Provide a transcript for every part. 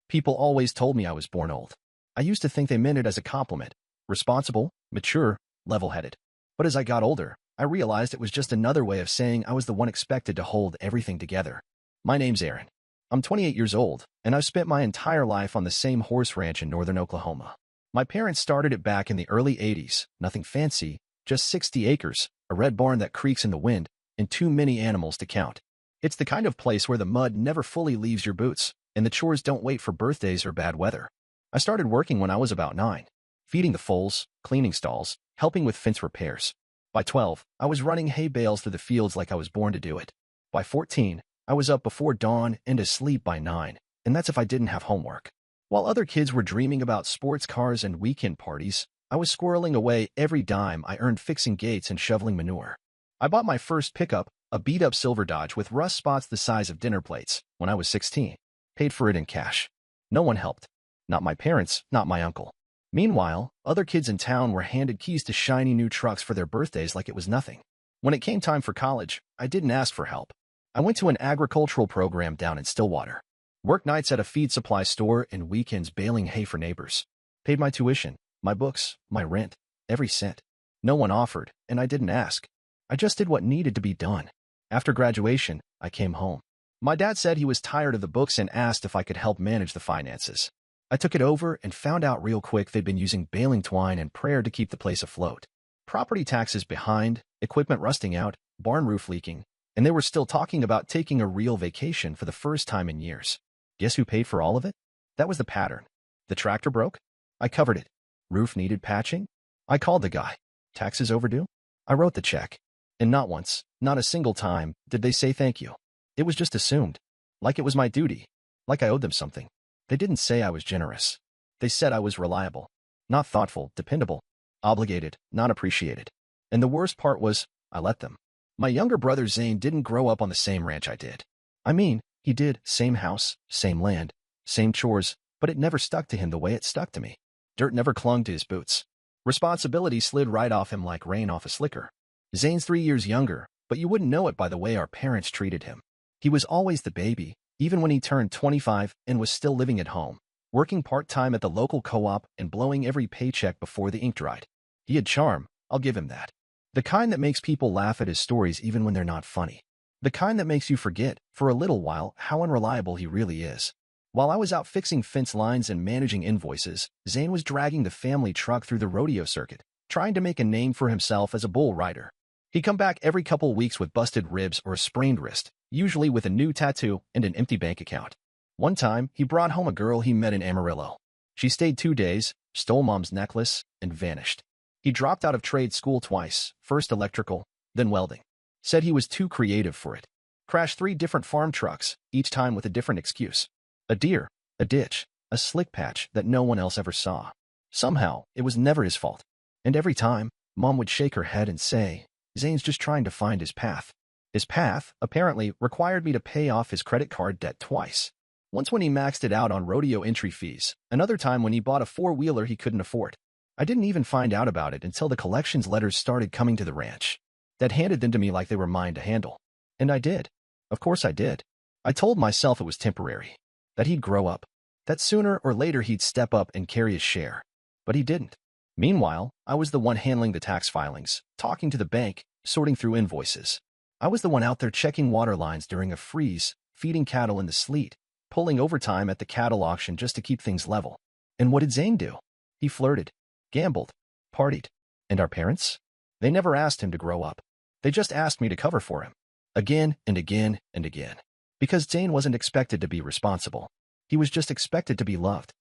People always told me I was born old. I used to think they meant it as a compliment. Responsible, mature, level-headed. But as I got older, I realized it was just another way of saying I was the one expected to hold everything together. My name's Aaron. I'm 28 years old, and I've spent my entire life on the same horse ranch in northern Oklahoma. My parents started it back in the early 80s, nothing fancy, just 60 acres, a red barn that creaks in the wind, and too many animals to count. It's the kind of place where the mud never fully leaves your boots, and the chores don't wait for birthdays or bad weather. I started working when I was about 9, feeding the foals, cleaning stalls, helping with fence repairs. By 12, I was running hay bales through the fields like I was born to do it. By 14, I was up before dawn and asleep by 9, and that's if I didn't have homework. While other kids were dreaming about sports cars and weekend parties, I was squirreling away every dime I earned fixing gates and shoveling manure. I bought my first pickup, a beat-up silver Dodge with rust spots the size of dinner plates, when I was 16. Paid for it in cash. No one helped. Not my parents, not my uncle. Meanwhile, other kids in town were handed keys to shiny new trucks for their birthdays like it was nothing. When it came time for college, I didn't ask for help. I went to an agricultural program down in Stillwater. Worked nights at a feed supply store and weekends baling hay for neighbors. Paid my tuition, my books, my rent, every cent. No one offered, and I didn't ask. I just did what needed to be done. After graduation, I came home. My dad said he was tired of the books and asked if I could help manage the finances. I took it over and found out real quick they'd been using baling twine and prayer to keep the place afloat. Property taxes behind, equipment rusting out, barn roof leaking, and they were still talking about taking a real vacation for the first time in years. Guess who paid for all of it? That was the pattern. The tractor broke? I covered it. Roof needed patching? I called the guy. Taxes overdue? I wrote the check. And not once, not a single time, did they say thank you. It was just assumed. Like it was my duty. Like I owed them something. They didn't say I was generous. They said I was reliable. Not thoughtful, dependable. Obligated, not appreciated. And the worst part was, I let them. My younger brother Zane didn't grow up on the same ranch I did. I mean, he did, same house, same land, same chores, but it never stuck to him the way it stuck to me. Dirt never clung to his boots. Responsibility slid right off him like rain off a slicker. Zane's 3 years younger, but you wouldn't know it by the way our parents treated him. He was always the baby, even when he turned 25 and was still living at home, working part-time at the local co-op and blowing every paycheck before the ink dried. He had charm, I'll give him that. The kind that makes people laugh at his stories even when they're not funny. The kind that makes you forget, for a little while, how unreliable he really is. While I was out fixing fence lines and managing invoices, Zane was dragging the family truck through the rodeo circuit, trying to make a name for himself as a bull rider. He'd come back every couple weeks with busted ribs or a sprained wrist, usually with a new tattoo and an empty bank account. One time, he brought home a girl he met in Amarillo. She stayed 2 days, stole Mom's necklace, and vanished. He dropped out of trade school twice, first electrical, then welding. Said he was too creative for it. Crashed 3 different farm trucks, each time with a different excuse. A deer, a ditch, a slick patch that no one else ever saw. Somehow, it was never his fault. And every time, Mom would shake her head and say, Zane's just trying to find his path. His path, apparently, required me to pay off his credit card debt twice. Once when he maxed it out on rodeo entry fees, another time when he bought a 4-wheeler he couldn't afford. I didn't even find out about it until the collections letters started coming to the ranch. Dad handed them to me like they were mine to handle. And I did. Of course I did. I told myself it was temporary. That he'd grow up. That sooner or later he'd step up and carry his share. But he didn't. Meanwhile, I was the one handling the tax filings, talking to the bank, sorting through invoices. I was the one out there checking water lines during a freeze, feeding cattle in the sleet, pulling overtime at the cattle auction just to keep things level. And what did Zane do? He flirted, gambled, partied. And our parents? They never asked him to grow up. They just asked me to cover for him. Again and again and again. Because Zane wasn't expected to be responsible. He was just expected to be loved.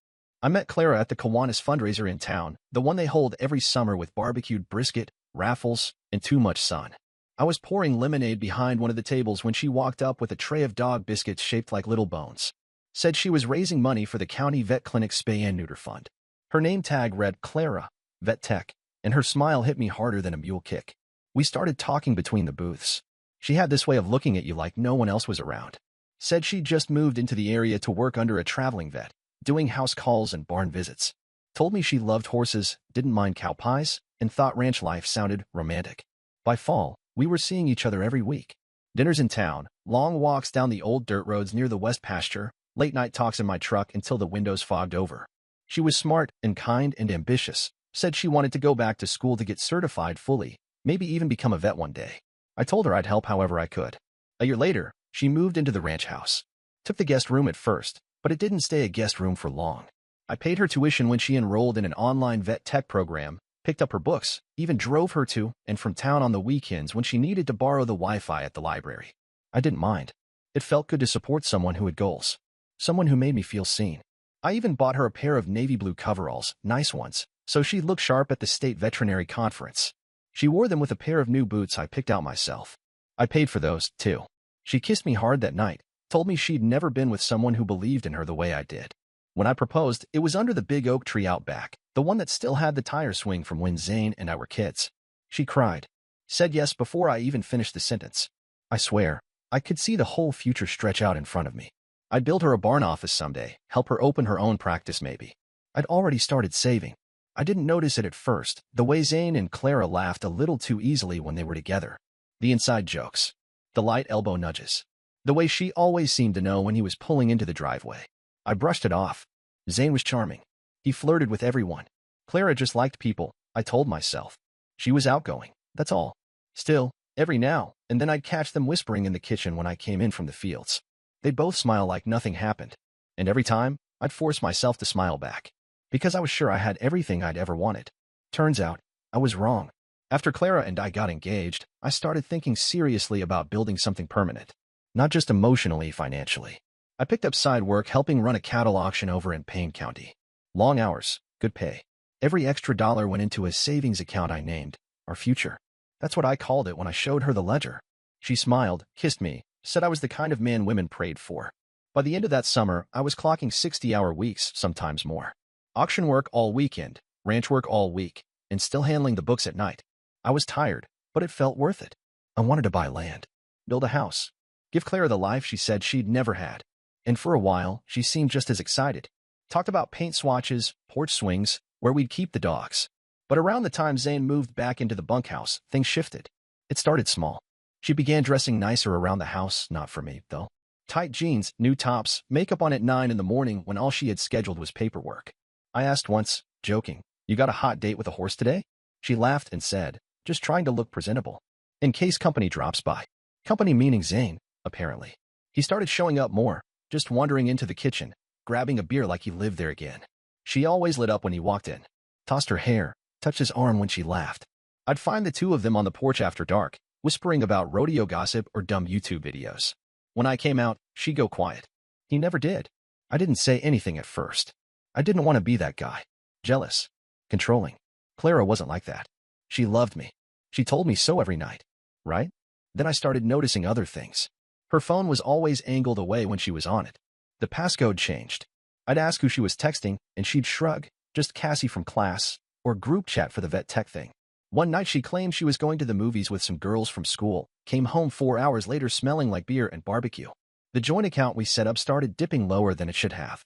I met Clara at the Kiwanis fundraiser in town, the one they hold every summer with barbecued brisket, raffles, and too much sun. I was pouring lemonade behind one of the tables when she walked up with a tray of dog biscuits shaped like little bones. Said she was raising money for the county vet clinic's spay and neuter fund. Her name tag read Clara, Vet Tech, and her smile hit me harder than a mule kick. We started talking between the booths. She had this way of looking at you like no one else was around. Said she'd just moved into the area to work under a traveling vet, doing house calls and barn visits. Told me she loved horses, didn't mind cow pies, and thought ranch life sounded romantic. By fall, we were seeing each other every week. Dinners in town, long walks down the old dirt roads near the west pasture, late-night talks in my truck until the windows fogged over. She was smart and kind and ambitious, said she wanted to go back to school to get certified fully, maybe even become a vet one day. I told her I'd help however I could. A year later, she moved into the ranch house. Took the guest room at first, but it didn't stay a guest room for long. I paid her tuition when she enrolled in an online vet tech program, picked up her books, even drove her to and from town on the weekends when she needed to borrow the Wi-Fi at the library. I didn't mind. It felt good to support someone who had goals. Someone who made me feel seen. I even bought her a pair of navy blue coveralls, nice ones, so she'd look sharp at the state veterinary conference. She wore them with a pair of new boots I picked out myself. I paid for those, too. She kissed me hard that night, told me she'd never been with someone who believed in her the way I did. When I proposed, it was under the big oak tree out back, the one that still had the tire swing from when Zane and I were kids. She cried. Said yes before I even finished the sentence. I swear, I could see the whole future stretch out in front of me. I'd build her a barn office someday, help her open her own practice maybe. I'd already started saving. I didn't notice it at first, the way Zane and Clara laughed a little too easily when they were together. The inside jokes. The light elbow nudges. The way she always seemed to know when he was pulling into the driveway. I brushed it off. Zane was charming. He flirted with everyone. Clara just liked people, I told myself. She was outgoing, that's all. Still, every now and then I'd catch them whispering in the kitchen when I came in from the fields. They'd both smile like nothing happened. And every time, I'd force myself to smile back. Because I was sure I had everything I'd ever wanted. Turns out, I was wrong. After Clara and I got engaged, I started thinking seriously about building something permanent. Not just emotionally, financially. I picked up side work helping run a cattle auction over in Payne County. Long hours, good pay. Every extra dollar went into a savings account I named our future. That's what I called it when I showed her the ledger. She smiled, kissed me, said I was the kind of man women prayed for. By the end of that summer, I was clocking 60-hour weeks, sometimes more. Auction work all weekend, ranch work all week, and still handling the books at night. I was tired, but it felt worth it. I wanted to buy land, build a house, give Clara the life she said she'd never had. And for a while, she seemed just as excited. Talked about paint swatches, porch swings, where we'd keep the dogs. But around the time Zane moved back into the bunkhouse, things shifted. It started small. She began dressing nicer around the house, not for me, though. Tight jeans, new tops, makeup on at 9 in the morning when all she had scheduled was paperwork. I asked once, joking, "You got a hot date with a horse today?" She laughed and said, "Just trying to look presentable. In case company drops by." Company meaning Zane, apparently. He started showing up more, just wandering into the kitchen, grabbing a beer like he lived there again. She always lit up when he walked in. Tossed her hair, touched his arm when she laughed. I'd find the two of them on the porch after dark, whispering about rodeo gossip or dumb YouTube videos. When I came out, she'd go quiet. He never did. I didn't say anything at first. I didn't want to be that guy. Jealous. Controlling. Clara wasn't like that. She loved me. She told me so every night. Right? Then I started noticing other things. Her phone was always angled away when she was on it. The passcode changed. I'd ask who she was texting, and she'd shrug, just Cassie from class, or group chat for the vet tech thing. One night she claimed she was going to the movies with some girls from school, came home 4 hours later smelling like beer and barbecue. The joint account we set up started dipping lower than it should have.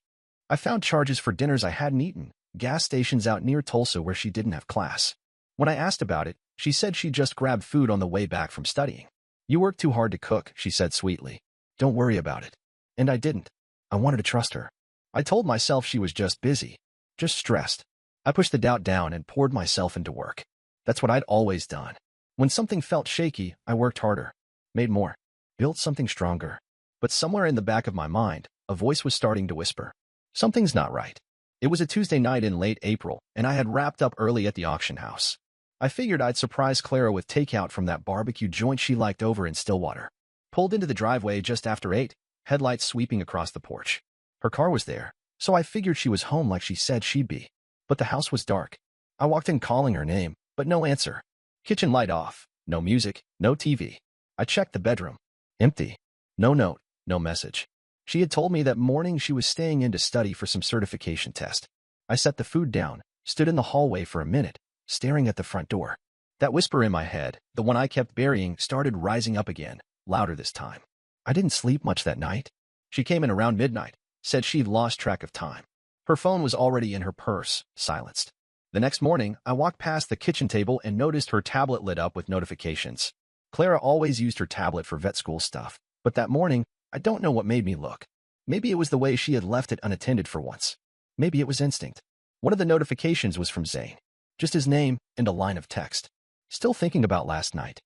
I found charges for dinners I hadn't eaten, gas stations out near Tulsa where she didn't have class. When I asked about it, she said she just grabbed food on the way back from studying. "You work too hard to cook," she said sweetly. "Don't worry about it." And I didn't. I wanted to trust her. I told myself she was just busy, just stressed. I pushed the doubt down and poured myself into work. That's what I'd always done. When something felt shaky, I worked harder, made more, built something stronger. But somewhere in the back of my mind, a voice was starting to whisper, "Something's not right." It was a Tuesday night in late April, and I had wrapped up early at the auction house. I figured I'd surprise Clara with takeout from that barbecue joint she liked over in Stillwater. Pulled into the driveway just after 8, headlights sweeping across the porch. Her car was there, so I figured she was home like she said she'd be. But the house was dark. I walked in calling her name, but no answer. Kitchen light off, no music, no TV. I checked the bedroom. Empty. No note, no message. She had told me that morning she was staying in to study for some certification test. I set the food down, stood in the hallway for a minute, staring at the front door. That whisper in my head, the one I kept burying, started rising up again, louder this time. I didn't sleep much that night. She came in around midnight, said she'd lost track of time. Her phone was already in her purse, silenced. The next morning, I walked past the kitchen table and noticed her tablet lit up with notifications. Clara always used her tablet for vet school stuff, but that morning, I don't know what made me look. Maybe it was the way she had left it unattended for once. Maybe it was instinct. One of the notifications was from Zane. Just his name and a line of text. Still thinking about last night.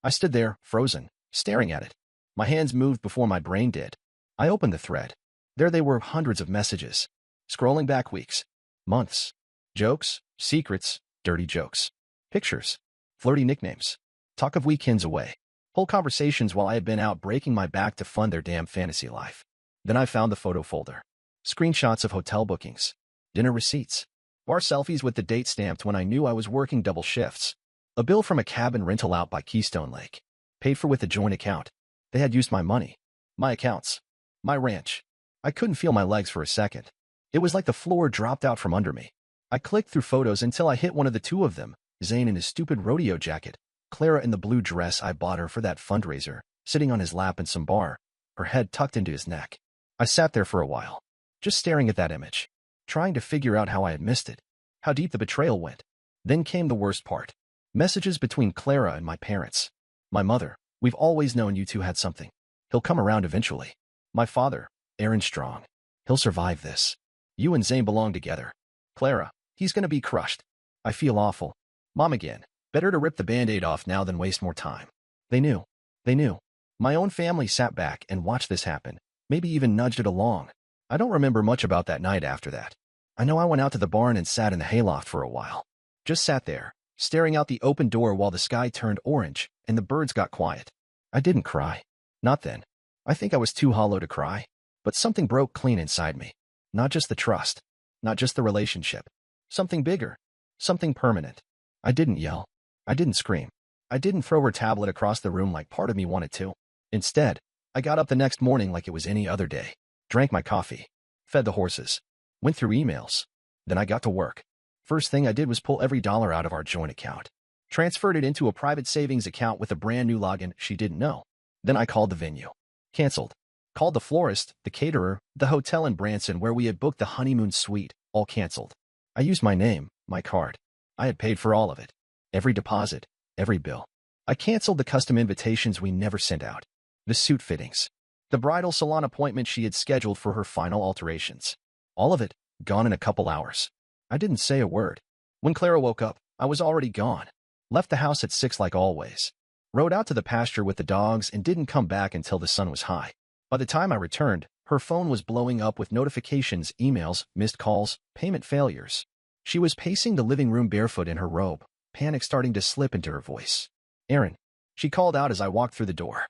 I stood there, frozen, staring at it. My hands moved before my brain did. I opened the thread. There they were, hundreds of messages. Scrolling back weeks, months. Jokes, secrets, dirty jokes. Pictures, flirty nicknames. Talk of weekends away. Whole conversations while I had been out breaking my back to fund their damn fantasy life. Then I found the photo folder. Screenshots of hotel bookings. Dinner receipts. Bar selfies with the date stamped when I knew I was working double shifts. A bill from a cabin rental out by Keystone Lake. Paid for with a joint account. They had used my money. My accounts. My ranch. I couldn't feel my legs for a second. It was like the floor dropped out from under me. I clicked through photos until I hit one of the two of them, Zane in his stupid rodeo jacket, Clara in the blue dress I bought her for that fundraiser, sitting on his lap in some bar, her head tucked into his neck. I sat there for a while, just staring at that image, trying to figure out how I had missed it, how deep the betrayal went. Then came the worst part. Messages between Clara and my parents. My mother, we've always known you two had something. He'll come around eventually. My father, Aaron Strong. He'll survive this. You and Zane belong together. Clara, he's gonna be crushed. I feel awful. Mom again. Better to rip the Band-Aid off now than waste more time. They knew. They knew. My own family sat back and watched this happen, maybe even nudged it along. I don't remember much about that night after that. I know I went out to the barn and sat in the hayloft for a while. Just sat there, staring out the open door while the sky turned orange and the birds got quiet. I didn't cry. Not then. I think I was too hollow to cry. But something broke clean inside me. Not just the trust. Not just the relationship. Something bigger. Something permanent. I didn't yell. I didn't scream. I didn't throw her tablet across the room like part of me wanted to. Instead, I got up the next morning like it was any other day. Drank my coffee. Fed the horses. Went through emails. Then I got to work. First thing I did was pull every dollar out of our joint account. Transferred it into a private savings account with a brand new login she didn't know. Then I called the venue. Canceled. Called the florist, the caterer, the hotel in Branson where we had booked the honeymoon suite, all canceled. I used my name, my card. I had paid for all of it. Every deposit, every bill. I canceled the custom invitations we never sent out. The suit fittings. The bridal salon appointment she had scheduled for her final alterations. All of it, gone in a couple hours. I didn't say a word. When Clara woke up, I was already gone. Left the house at 6 like always. Rode out to the pasture with the dogs and didn't come back until the sun was high. By the time I returned, her phone was blowing up with notifications, emails, missed calls, payment failures. She was pacing the living room barefoot in her robe, panic starting to slip into her voice. Aaron, she called out as I walked through the door.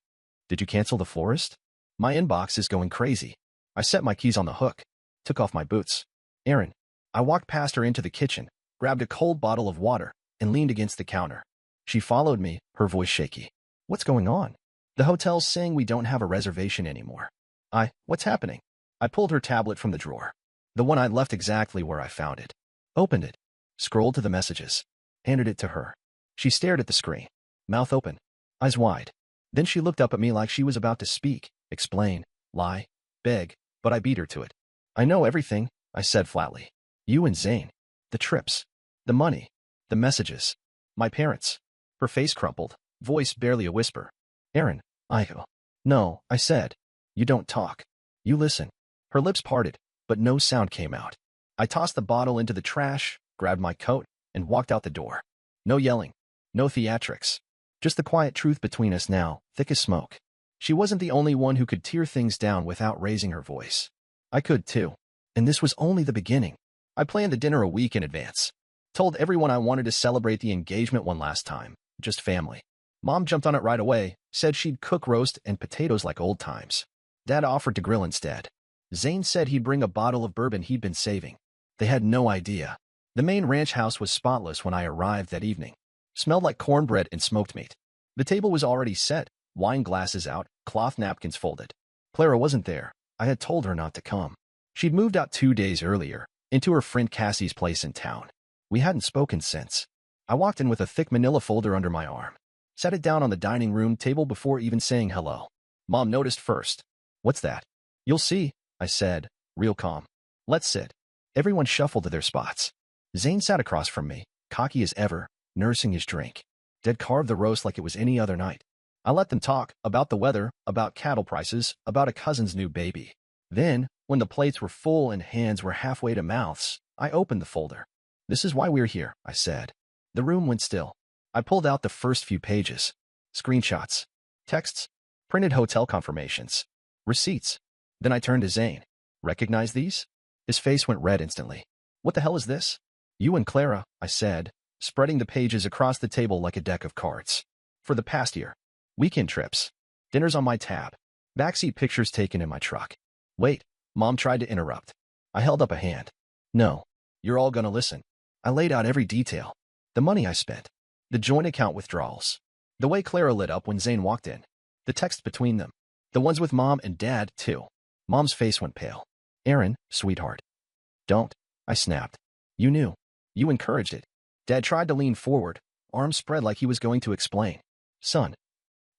Did you cancel the florist? My inbox is going crazy. I set my keys on the hook, took off my boots. Aaron, I walked past her into the kitchen, grabbed a cold bottle of water, and leaned against the counter. She followed me, her voice shaky. What's going on? The hotel's saying we don't have a reservation anymore. What's happening? I pulled her tablet from the drawer. The one I'd left exactly where I found it. Opened it. Scrolled to the messages. Handed it to her. She stared at the screen. Mouth open. Eyes wide. Then she looked up at me like she was about to speak, explain, lie, beg, but I beat her to it. I know everything, I said flatly. You and Zane. The trips. The money. The messages. My parents. Her face crumpled, voice barely a whisper. Aaron, No, I said. You don't talk. You listen. Her lips parted, but no sound came out. I tossed the bottle into the trash, grabbed my coat, and walked out the door. No yelling. No theatrics. Just the quiet truth between us now, thick as smoke. She wasn't the only one who could tear things down without raising her voice. I could too. And this was only the beginning. I planned the dinner a week in advance. Told everyone I wanted to celebrate the engagement one last time. Just family. Mom jumped on it right away, said she'd cook roast and potatoes like old times. Dad offered to grill instead. Zane said he'd bring a bottle of bourbon he'd been saving. They had no idea. The main ranch house was spotless when I arrived that evening. Smelled like cornbread and smoked meat. The table was already set, wine glasses out, cloth napkins folded. Clara wasn't there. I had told her not to come. She'd moved out 2 days earlier, into her friend Cassie's place in town. We hadn't spoken since. I walked in with a thick manila folder under my arm. Sat it down on the dining room table before even saying hello. Mom noticed first. What's that? You'll see, I said, real calm. Let's sit. Everyone shuffled to their spots. Zane sat across from me, cocky as ever, nursing his drink. Dad carved the roast like it was any other night. I let them talk about the weather, about cattle prices, about a cousin's new baby. Then, when the plates were full and hands were halfway to mouths, I opened the folder. "This is why we're here," I said. The room went still. I pulled out the first few pages. Screenshots, texts, printed hotel confirmations, receipts. Then I turned to Zane. "Recognize these?" His face went red instantly. "What the hell is this?" "You and Clara," I said, spreading the pages across the table like a deck of cards. "For the past year. Weekend trips. Dinners on my tab. Backseat pictures taken in my truck." "Wait," Mom tried to interrupt. I held up a hand. "No. You're all gonna listen." I laid out every detail. The money I spent. The joint account withdrawals. The way Clara lit up when Zane walked in. The text between them. The ones with Mom and Dad, too. Mom's face went pale. "Aaron, sweetheart." "Don't," I snapped. "You knew. You encouraged it." Dad tried to lean forward, arms spread like he was going to explain. "Son,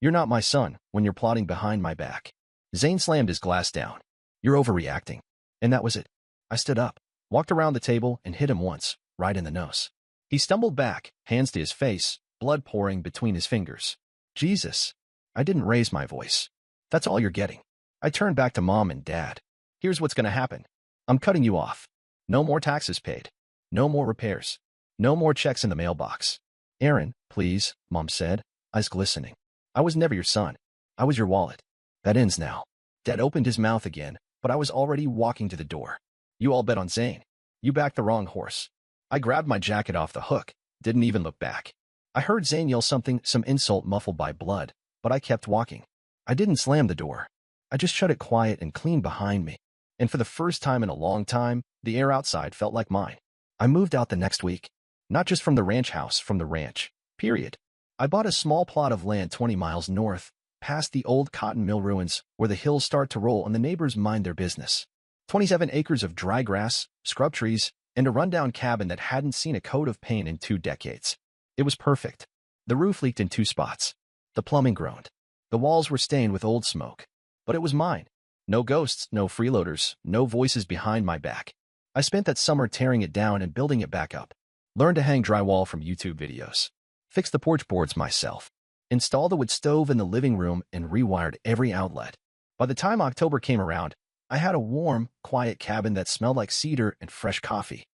you're not my son when you're plotting behind my back." Zane slammed his glass down. "You're overreacting." And that was it. I stood up, walked around the table, and hit him once, right in the nose. He stumbled back, hands to his face, blood pouring between his fingers. "Jesus." I didn't raise my voice. "That's all you're getting." I turned back to Mom and Dad. "Here's what's gonna happen. I'm cutting you off. No more taxes paid. No more repairs. No more checks in the mailbox." "Aaron, please," Mom said, eyes glistening. "I was never your son. I was your wallet. That ends now." Dad opened his mouth again, but I was already walking to the door. "You all bet on Zane. You backed the wrong horse." I grabbed my jacket off the hook, didn't even look back. I heard Zane yell something, some insult muffled by blood, but I kept walking. I didn't slam the door. I just shut it quiet and clean behind me. And for the first time in a long time, the air outside felt like mine. I moved out the next week. Not just from the ranch house, from the ranch. Period. I bought a small plot of land 20 miles north, past the old cotton mill ruins, where the hills start to roll and the neighbors mind their business. 27 acres of dry grass, scrub trees, and a rundown cabin that hadn't seen a coat of paint in 2 decades. It was perfect. The roof leaked in 2 spots. The plumbing groaned. The walls were stained with old smoke. But it was mine. No ghosts, no freeloaders, no voices behind my back. I spent that summer tearing it down and building it back up. Learned to hang drywall from YouTube videos. Fixed the porch boards myself. Installed a wood stove in the living room and rewired every outlet. By the time October came around, I had a warm, quiet cabin that smelled like cedar and fresh coffee.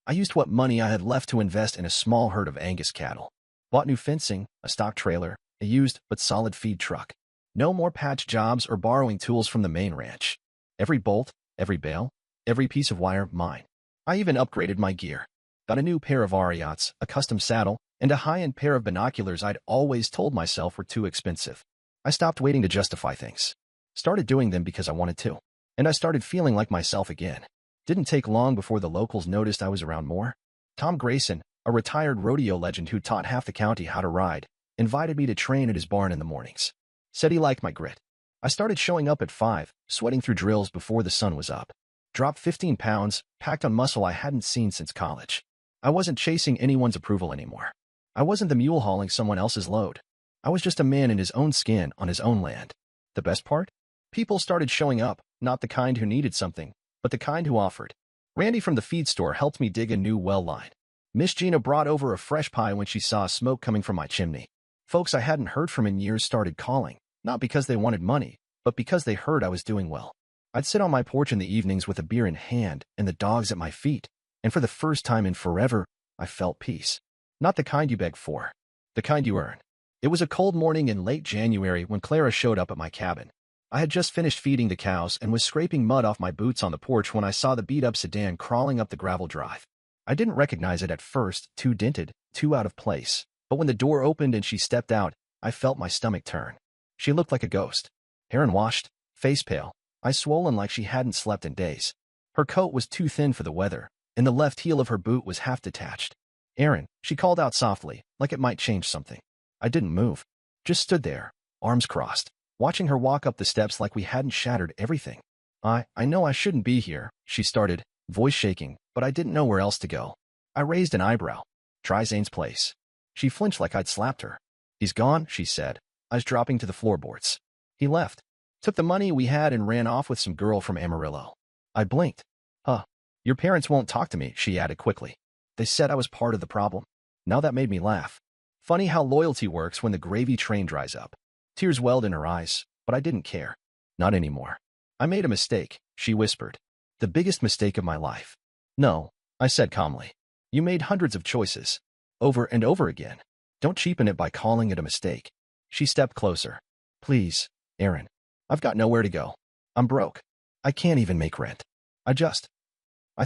I used what money I had left to invest in a small herd of Angus cattle. Bought new fencing, a stock trailer, a used but solid feed truck. No more patch jobs or borrowing tools from the main ranch. Every bolt, every bale, every piece of wire, mine. I even upgraded my gear. Got a new pair of Ariots, a custom saddle, and a high-end pair of binoculars I'd always told myself were too expensive. I stopped waiting to justify things. Started doing them because I wanted to. And I started feeling like myself again. Didn't take long before the locals noticed I was around more. Tom Grayson, a retired rodeo legend who taught half the county how to ride, invited me to train at his barn in the mornings. Said he liked my grit. I started showing up at 5, sweating through drills before the sun was up. Dropped 15 pounds, packed on muscle I hadn't seen since college. I wasn't chasing anyone's approval anymore. I wasn't the mule hauling someone else's load. I was just a man in his own skin on his own land. The best part? People started showing up, not the kind who needed something, but the kind who offered. Randy from the feed store helped me dig a new well line. Miss Gina brought over a fresh pie when she saw smoke coming from my chimney. Folks I hadn't heard from in years started calling, not because they wanted money, but because they heard I was doing well. I'd sit on my porch in the evenings with a beer in hand and the dogs at my feet, and for the first time in forever, I felt peace. Not the kind you beg for, the kind you earn. It was a cold morning in late January when Clara showed up at my cabin. I had just finished feeding the cows and was scraping mud off my boots on the porch when I saw the beat-up sedan crawling up the gravel drive. I didn't recognize it at first, too dented, too out of place. But when the door opened and she stepped out, I felt my stomach turn. She looked like a ghost. Hair unwashed, face pale, eyes swollen like she hadn't slept in days. Her coat was too thin for the weather, and the left heel of her boot was half detached. "Aaron," she called out softly, like it might change something. I didn't move. Just stood there, arms crossed, watching her walk up the steps like we hadn't shattered everything. I know I shouldn't be here," she started, voice shaking, but I didn't know where else to go. I raised an eyebrow. "Try Zane's place." She flinched like I'd slapped her. "He's gone," she said, eyes dropping to the floorboards. "He left. Took the money we had and ran off with some girl from Amarillo." I blinked. "Huh. Your parents won't talk to me," she added quickly. "They said I was part of the problem." Now that made me laugh. Funny how loyalty works when the gravy train dries up. Tears welled in her eyes, but I didn't care. Not anymore. I made a mistake, she whispered. The biggest mistake of my life. No, I said calmly. You made hundreds of choices. Over and over again. Don't cheapen it by calling it a mistake. She stepped closer. Please, Aaron. I've got nowhere to go. I'm broke. I can't even make rent. I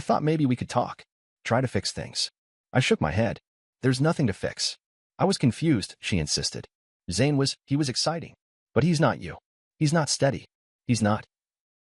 thought maybe we could talk. Try to fix things. I shook my head. There's nothing to fix. I was confused, she insisted. He was exciting. But he's not you. He's not steady. He's not.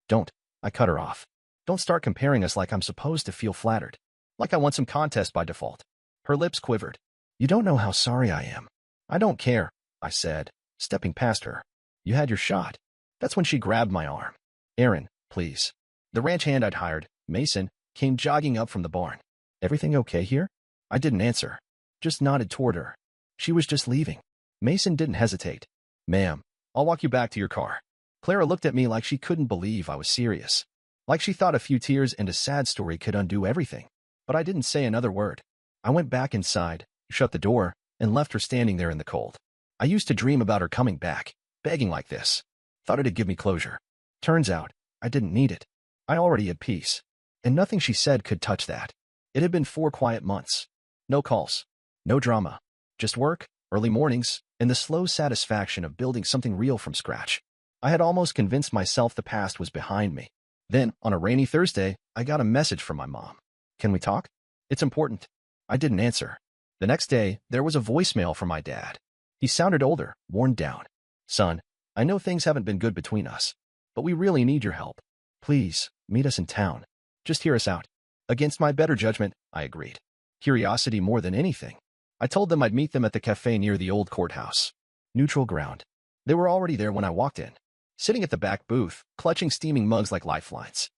Don't. I cut her off. Don't start comparing us like I'm supposed to feel flattered. Like I want some contest by default. Her lips quivered. You don't know how sorry I am. I don't care, I said, stepping past her. You had your shot. That's when she grabbed my arm. Aaron, please. The ranch hand I'd hired, Mason, came jogging up from the barn. Everything okay here? I didn't answer. Just nodded toward her. She was just leaving. Mason didn't hesitate. Ma'am, I'll walk you back to your car. Clara looked at me like she couldn't believe I was serious. Like she thought a few tears and a sad story could undo everything. But I didn't say another word. I went back inside, shut the door, and left her standing there in the cold. I used to dream about her coming back, begging like this. Thought it'd give me closure. Turns out, I didn't need it. I already had peace. And nothing she said could touch that. It had been 4 quiet months. No calls. No drama. Just work, early mornings, and the slow satisfaction of building something real from scratch. I had almost convinced myself the past was behind me. Then, on a rainy Thursday, I got a message from my mom. Can we talk? It's important. I didn't answer. The next day, there was a voicemail from my dad. He sounded older, worn down. Son, I know things haven't been good between us, but we really need your help. Please, meet us in town. Just hear us out. Against my better judgment, I agreed. Curiosity more than anything. I told them I'd meet them at the cafe near the old courthouse. Neutral ground. They were already there when I walked in, sitting at the back booth, clutching steaming mugs like lifelines.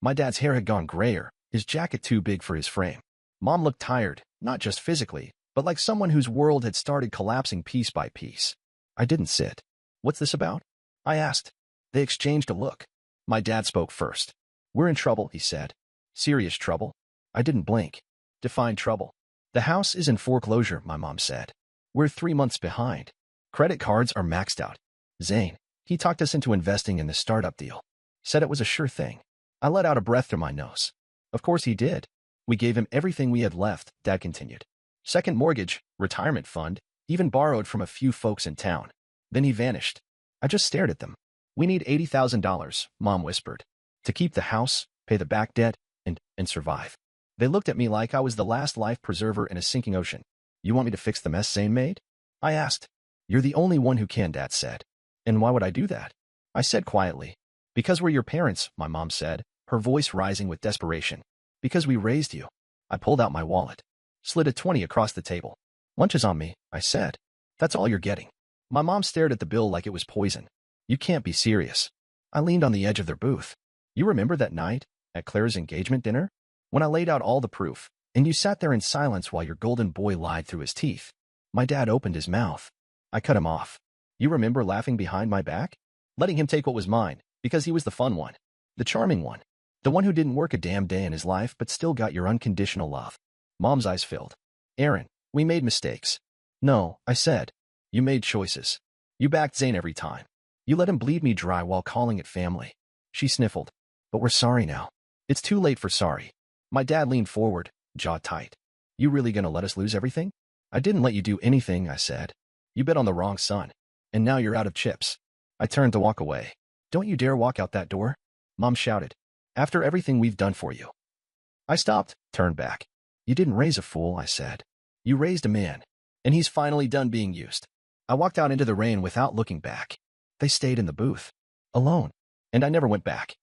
My dad's hair had gone grayer, his jacket too big for his frame. Mom looked tired, not just physically, but like someone whose world had started collapsing piece by piece. I didn't sit. What's this about? I asked. They exchanged a look. My dad spoke first. We're in trouble, he said. Serious trouble? I didn't blink. Define trouble. The house is in foreclosure, my mom said. We're 3 months behind. Credit cards are maxed out. Zane, he talked us into investing in the startup deal. Said it was a sure thing. I let out a breath through my nose. Of course he did. We gave him everything we had left, Dad continued. Second mortgage, retirement fund, even borrowed from a few folks in town. Then he vanished. I just stared at them. We need $80,000, Mom whispered. To keep the house, pay the back debt, and survive. They looked at me like I was the last life preserver in a sinking ocean. You want me to fix the mess Zane made? I asked. You're the only one who can, Dad said. And why would I do that? I said quietly. Because we're your parents, my mom said, her voice rising with desperation. Because we raised you. I pulled out my wallet. Slid a 20 across the table. Lunch is on me, I said. That's all you're getting. My mom stared at the bill like it was poison. You can't be serious. I leaned on the edge of their booth. You remember that night, at Claire's engagement dinner? When I laid out all the proof, and you sat there in silence while your golden boy lied through his teeth. My dad opened his mouth. I cut him off. You remember laughing behind my back? Letting him take what was mine, because he was the fun one. The charming one. The one who didn't work a damn day in his life but still got your unconditional love. Mom's eyes filled. Aaron, we made mistakes. No, I said. You made choices. You backed Zane every time. You let him bleed me dry while calling it family. She sniffled. But we're sorry now. It's too late for sorry. My dad leaned forward, jaw tight. You really gonna let us lose everything? I didn't let you do anything, I said. You bet on the wrong son. And now you're out of chips. I turned to walk away. Don't you dare walk out that door, Mom shouted. After everything we've done for you. I stopped, turned back. You didn't raise a fool, I said. You raised a man. And he's finally done being used. I walked out into the rain without looking back. They stayed in the booth. Alone. And I never went back.